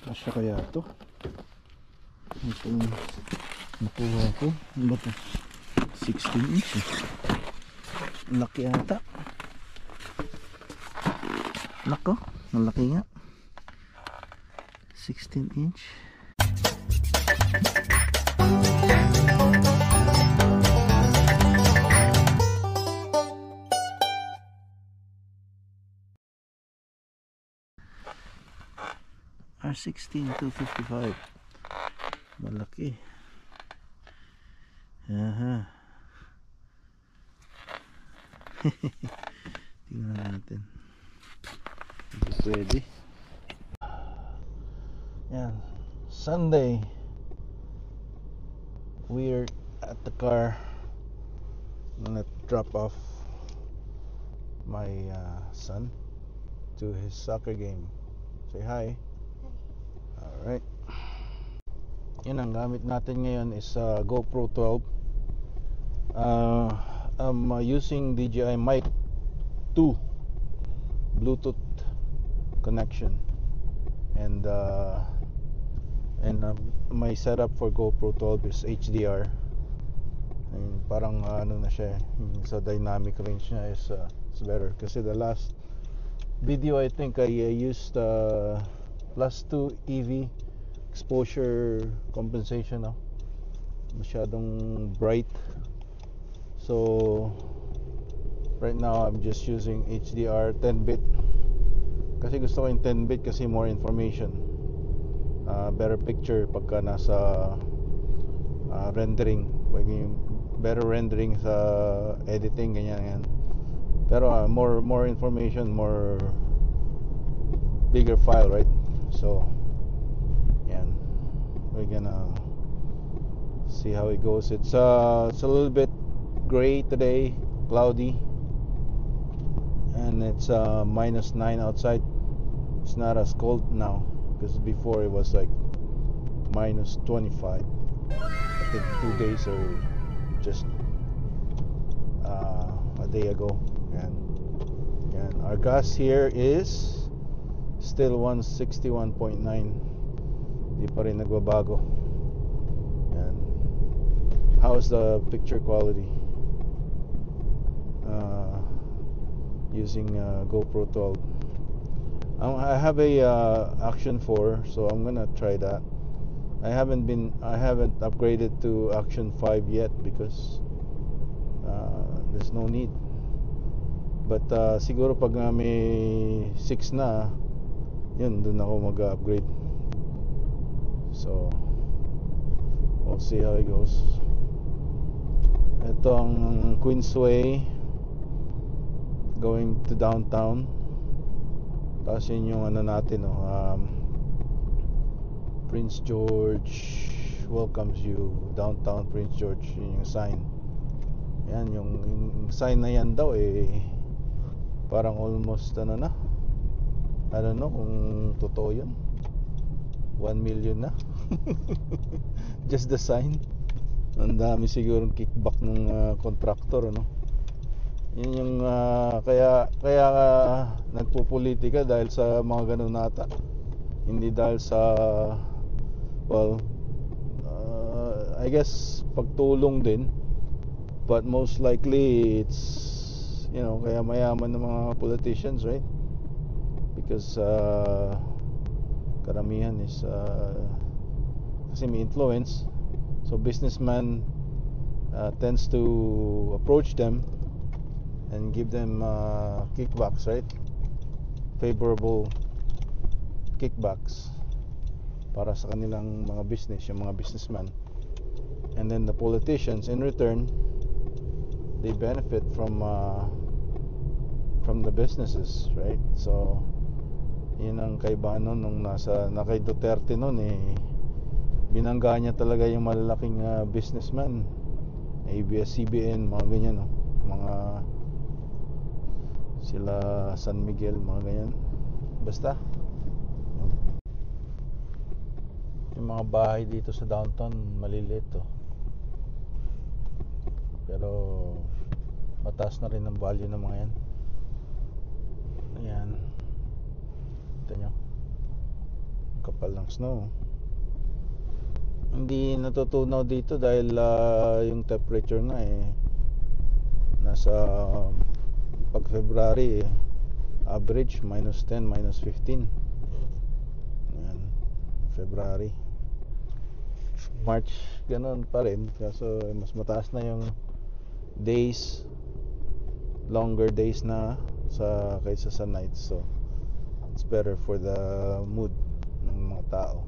Kasya kaya to? Itong nakuha ko. Ano ba to? 16 inch eh. Laki ata. Nako, malaki nga. 16 inch. R16 255. Malaki. Aha. Tingnan natin. Hindi pwede. Yan. Sunday. We're at the car. I'm gonna drop off my son to his soccer game. Say hi. Alright. Yun ang gamit natin ngayon is GoPro 12. I'm using DJI Mic 2 Bluetooth connection, and my setup for GoPro 12 is HDR. And parang ano na siya, sa dynamic range niya is better, kasi the last video I think I used +2 EV exposure compensation. Masyadong bright, so right now I'm just using HDR 10-bit kasi gusto ko yung 10-bit kasi more information, better picture pagka nasa rendering, better rendering sa editing, ganyan. Pero more information, more bigger file, right? So yan, we're gonna see how it goes. It's a little bit gray today, cloudy, and it's -9 outside. It's not as cold now, because before it was like -25. I think 2 days or just a day ago. And our gas here is still 161.9. Di pa rin nagbabago. Yan. How's the picture quality using GoPro 12? I have a Action 4, so I'm gonna try that. I haven't upgraded to Action 5 yet because there's no need. But siguro pag may 6 na, yun, dun ako mag-upgrade. So we'll see how it goes. Ito ang Queensway going to downtown. Tapos yun yung ano natin, Prince George welcomes you, downtown Prince George. Yun yung sign. Yan, yung sign na yan daw parang almost na, I don't know kung totoo yun. 1 million na. Just the sign. Ang dami sigurong kickback ng contractor, Yun yung kaya nagpupolitika dahil sa mga ganun nata. Hindi dahil sa I guess pagtulong din, but most likely it's kaya mayaman ng mga politicians, right? Because karamihan is kasi may influence, so businessman tends to approach them and give them kickbacks, right? Favorable kickbacks para sa kanilang mga business, yung mga businessman. And then the politicians in return, they benefit from the businesses, right? So yun ang kaibahan nung na kay Duterte binangga niya talaga yung malalaking businessman, ABS-CBN, mga ganyan, mga sila San Miguel, mga ganyan. Basta yung mga bahay dito sa downtown maliliit, pero mataas na rin ang value ng mga yan. Ayan, ito nyo, kapal ng snow. Hindi natutunaw dito dahil yung temperature na nasa pag February average -10, -15. Yan, February. March ganun pa rin, kaso mas mataas na yung days, longer days na kaysa sa nights, so it's better for the mood ng mga tao.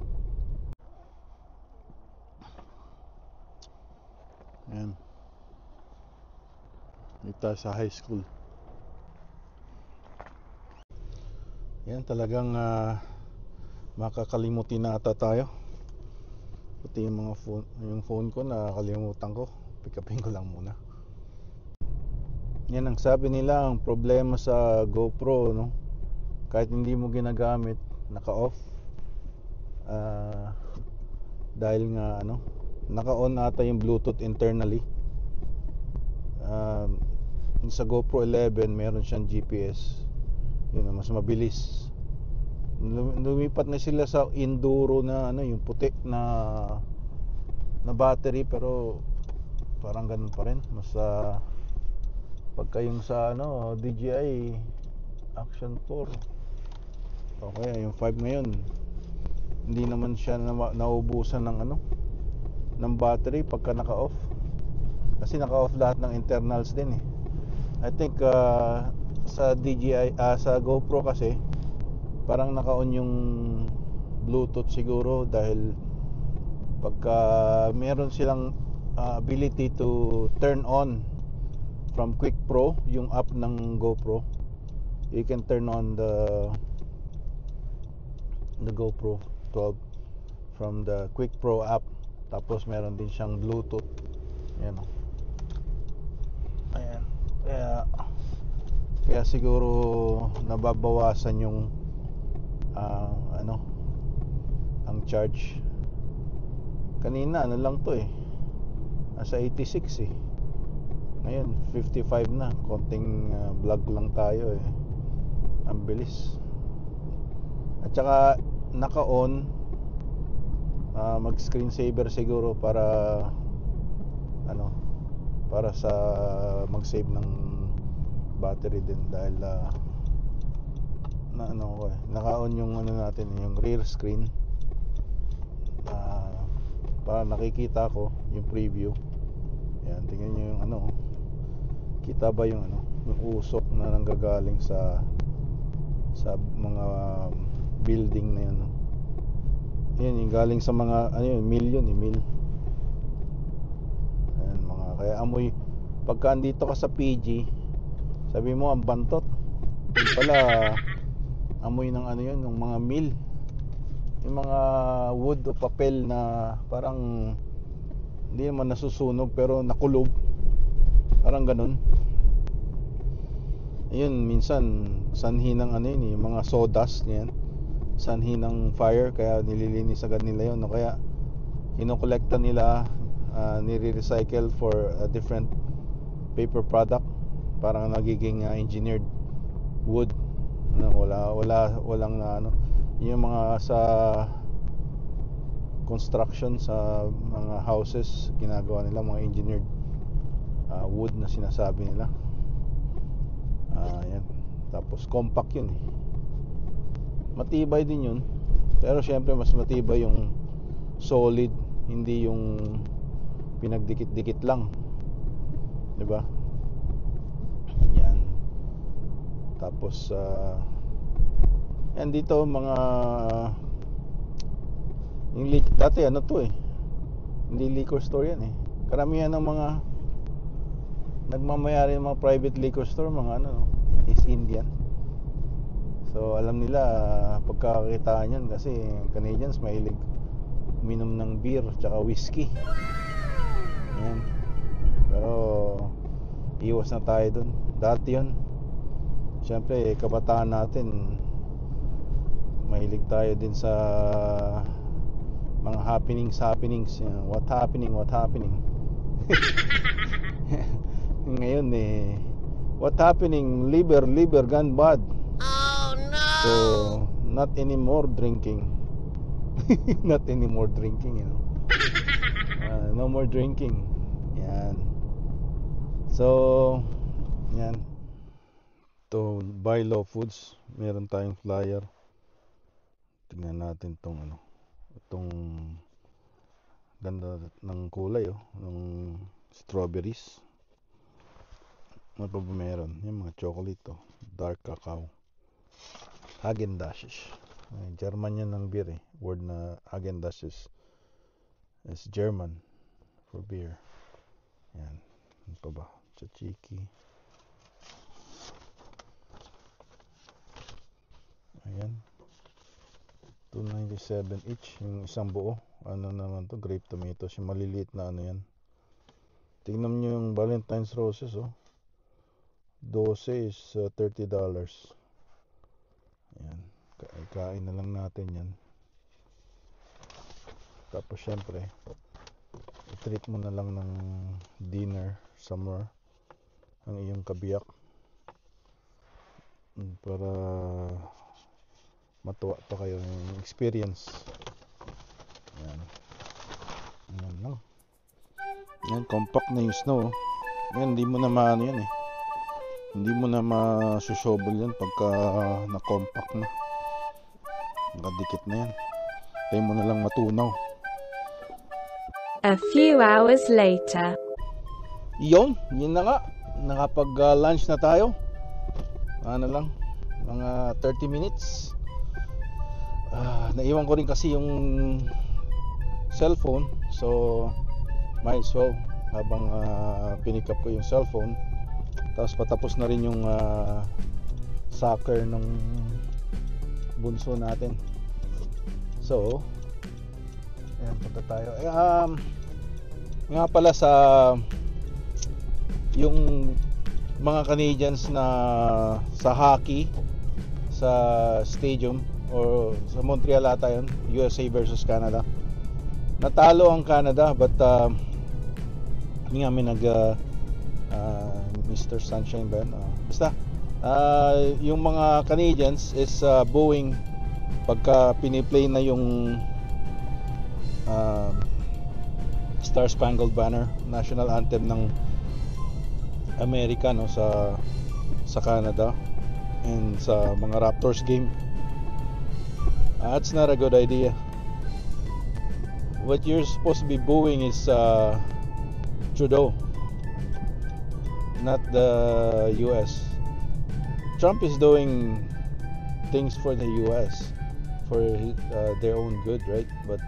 Yan, dito sa high school. Yan, talagang makakalimutin na ata tayo. Pati yung mga phone ko nakakalimutan ko. Pick upin ko lang muna. Yan ang sabi nila, ang problema sa GoPro, no? Kahit hindi mo ginagamit, naka-off. Dahil nga naka-on ata yung Bluetooth internally. Sa GoPro 11 meron siyang GPS. Yun, mas mabilis. Lumipat na sila sa Enduro na yung puti na battery, pero parang ganun pa rin. Mas pagka yung sa DJI Action 4 okay, yung 5 ngayon hindi naman siya naubusan ng battery pagka naka-off, kasi naka-off lahat ng internals din I think sa DJI sa GoPro kasi parang naka-on yung Bluetooth siguro, dahil pagka meron silang ability to turn on from Quick Pro, yung app ng GoPro, you can turn on the GoPro 12 from the Quick Pro app. Tapos meron din siyang Bluetooth. Ayan ayan, kaya siguro nababawasan yung ang charge. Kanina lang to nasa 86 ngayon 55 na. Konting vlog lang tayo ang bilis. At saka naka-on, mag screensaver siguro para sa mag-save ng battery din, dahil naka-on yung natin, yung rear screen, para nakikita ko yung preview. Yan, tingnan nyo yung kita ba yung yung usok na nanggagaling sa mga building na yun, yan yung galing sa mga mil yun, mil. Ayan, kaya amoy pagka andito ka sa PG, sabi mo ang bantot, yun pala amoy ng yun, ng mga mil, yung mga wood o papel na parang hindi naman nasusunog pero nakulog, parang ganun. Ayun, minsan sanhi ng yung mga sawdust yan, sanhi ng fire, kaya nililinis agad nila yun, kaya kinokolekta nila, nire-recycle for a different paper product, parang nagiging engineered wood. Walang yung mga sa construction, sa mga houses, ginagawa nila mga engineered wood na sinasabi nila. Yan. Tapos compact yun matibay din yun, pero syempre mas matibay yung solid, hindi yung pinagdikit-dikit lang, diba? Yan. Tapos yan dito mga yung dati to hindi liquor store yan karamihan ng mga nagmamayari ng mga private liquor store, mga East Indian. So alam nila pagkakakitaan yan, kasi Canadians mahilig uminom ng beer tsaka whiskey. Yan. Pero iwas na tayo dun. Dati yun, syempre kabataan natin, mahilig tayo din sa mga happenings. What happening ngayon what happening, liver gone bad. Oh no. So not anymore drinking. Not anymore drinking, you know. No more drinking. Yan. So, yan. To buy low foods, meron tayong flyer. Tingnan natin tong ano. Itong ganda ng kulay, oh, ng strawberries. Ano pa ba meron? Yung mga chocolate, oh, dark cacao. Häagen-Dazs. German yan ng beer, eh. Word na Häagen-Dazs is German for beer. Yan. Ano pa ba? Tzatziki. Ayan. $2.97 each. Yung isang buo. Ano naman to? Grape tomatoes. Yung maliliit na ano yan. Tingnan nyo yung Valentine's roses, oh. 12 is $30. Ayan. Kain na lang natin yan. Tapos syempre, i-treat mo na lang ng dinner somewhere ang iyong kabiyak para matuwa pa kayo ng experience. Ayan. Ayan lang. Ayan, compact na yung snow. Ayan, hindi mo na maano yan, eh. Hindi mo na masushovel yan pagka na-compact na. Nakadikit na yan. Tayo mo na lang matunaw. A few hours later. Yun na nga. Nakapag-lunch na tayo. Ano lang, mga 30 minutes. Naiwan ko rin kasi yung cellphone. So, might as well habang pinick up ko yung cellphone. Tapos patapos na rin yung soccer ng bunso natin. So, ayan, punta tayo. Nga pala sa yung mga Canadians na sa hockey sa stadium or sa Montreal ata yun, USA versus Canada. Natalo ang Canada but hindi kami Mr. Sunshine ba yun? Basta yung mga Canadians is booing pagka piniplay na yung Star Spangled Banner, national anthem ng Amerika, no, sa Canada and sa mga Raptors game. That's not a good idea. What you're supposed to be booing is Trudeau, not the US. Trump is doing things for the US for their own good, right? But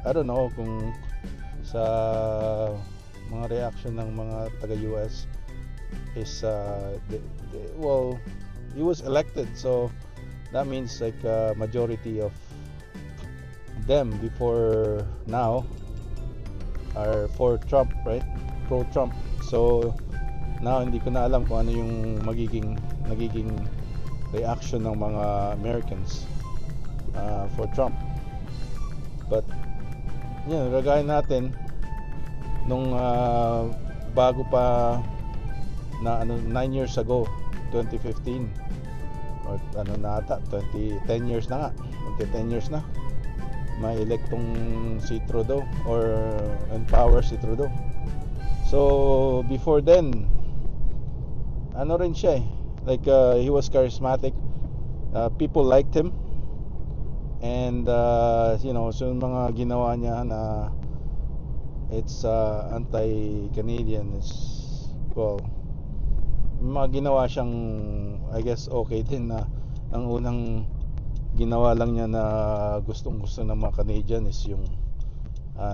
I don't know kung sa mga reaction ng mga taga-US is well, he was elected, so that means like majority of them before now are for Trump, right? Pro Trump. So now hindi ko na alam kung ano yung nagiging reaction ng mga Americans for Trump. But yun, ragayan natin nung bago pa na 9 years ago, 2015 or ano na ata, 10 years na nga, 10 years na may elektong si Trudeau or empower si Trudeau. So before then, ano rin siya, like he was charismatic, people liked him, and you know, so yung mga ginawa niya na it's anti-Canadian is, well, mga ginawa siyang, I guess, okay din. Na ang unang ginawa lang niya na gustong gusto ng mga Canadian is yung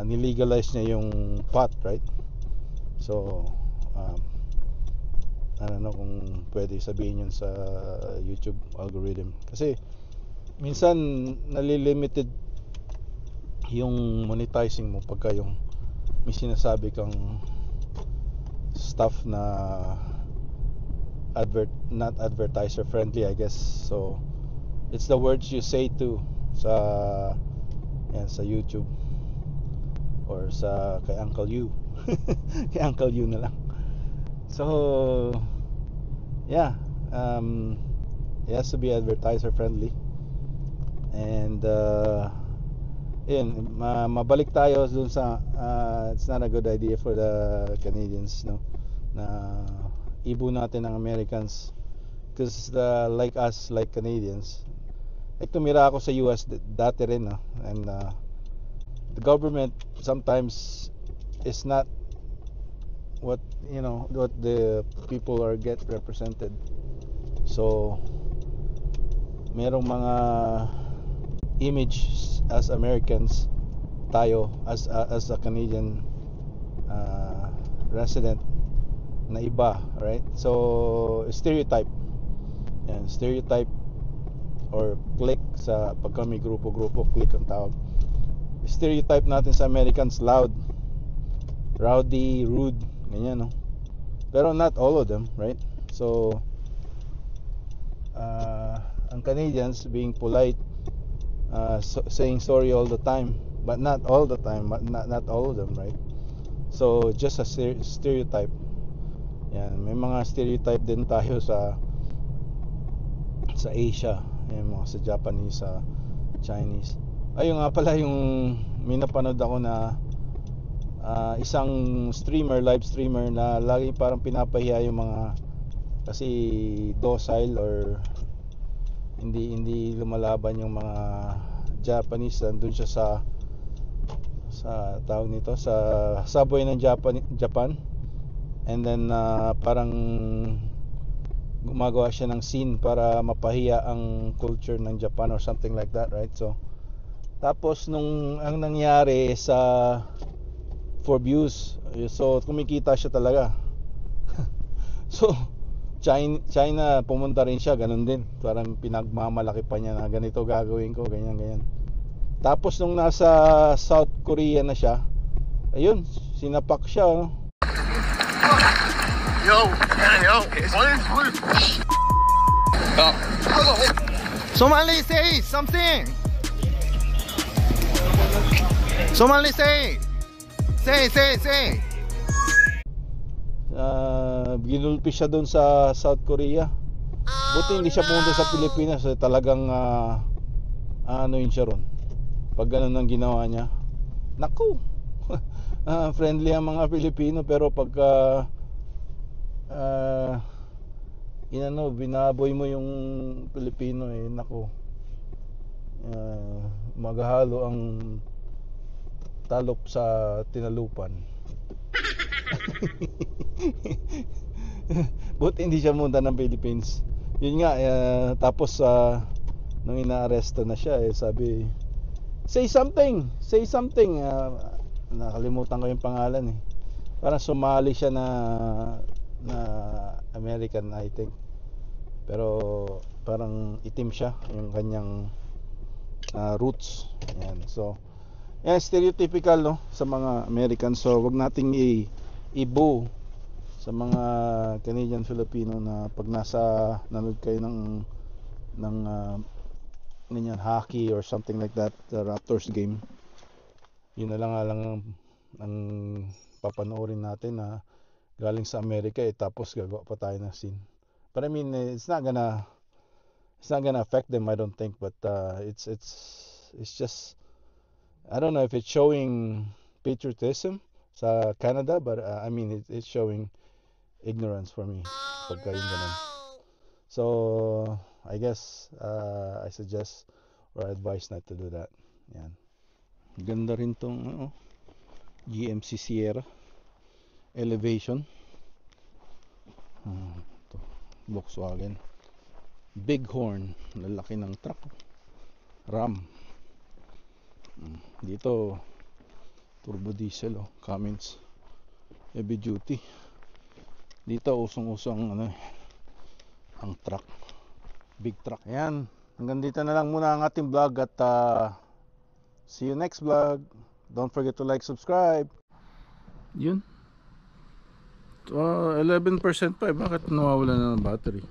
nilegalize niya yung pot, right? So I don't know kung pwede sabihin yun sa YouTube algorithm, kasi minsan nalilimited yung monetizing mo pagka yung may sinasabi kang stuff na not advertiser friendly, I guess. So it's the words you say to sa YouTube or sa kay Uncle You. Kay Uncle You na lang. So yeah, it has to be advertiser friendly, and Yun, mabalik tayo dun sa it's not a good idea for the Canadians, no, na ibo natin ang Americans, because like us, like Canadians, like tumira ako sa US dati rin, no, and the government sometimes is not what, what the people are get represented. So merong mga image as Americans, tayo as a Canadian resident, na iba, right? So stereotype, yan, stereotype or click sa pagka may grupo-grupo, click ang tawag. Stereotype natin sa Americans, loud, rowdy, rude, ganyan, no? Pero not all of them, right? So ang Canadians being polite, saying sorry all the time, but not all the time, not all of them, right? So just a stereotype. Yan, may mga stereotype din tayo sa Asia, yan, mga sa Japanese, sa Chinese. Ayun nga pala, yung may napanood ako na isang live streamer na lagi parang pinapahiya yung mga, kasi docile or hindi lumalaban yung mga Japanese. Nandun siya sa tawag nito, sa subway ng Japan, and then parang gumagawa siya ng scene para mapahiya ang culture ng Japan or something like that, right? So tapos ang nangyari for views, so kumikita siya talaga. So China, pumunta rin siya, ganun din, parang pinagmamalaki pa niya na ganito gagawin ko, ganyan. Tapos nung nasa South Korea na siya, ayun, sinapak siya, no? Yo. Somali, say something. Somali, say. Say. Ginulpi siya doon sa South Korea. Buti hindi siya pumunta sa Pilipinas, talagang ano yun siya ron pag ganun ang ginawa niya. Naku. Friendly ang mga Pilipino, pero pagka binaboy mo yung Pilipino, naku, maghahalo ang talop sa tinalupan. Buti hindi siya munta ng Philippines. Yun nga, tapos nung inaaresto na siya, sabi, say something. Nakalimutan ko yung pangalan, parang sumali siya na American, I think, pero parang itim siya yung kanyang roots. Yan. So yan, stereotypical, no, sa mga Americans. So wag nating ibo sa mga Canadian Filipino na pag nanood kayo ng hockey or something like that, the Raptors game, yun na lang ang papanoorin natin na galing sa Amerika, tapos gagawa pa tayo ng scene. But I mean, it's not gonna affect them, I don't think, but it's just, I don't know if it's showing patriotism sa Canada, but I mean, it's showing ignorance for me pagka yung ganun. So I guess I suggest or advise not to do that. Yan. Ganda rin tong GMC Sierra Elevation. Ito, Volkswagen Bighorn, lalaki ng truck. Ram. Dito turbo diesel, Cummins heavy duty. Dito usong-usong ang truck, big truck. Ayan, hanggang dito na lang muna ang ating vlog, at see you next vlog. Don't forget to like, subscribe. Yun, 11% pa, bakit nawawala na ng battery?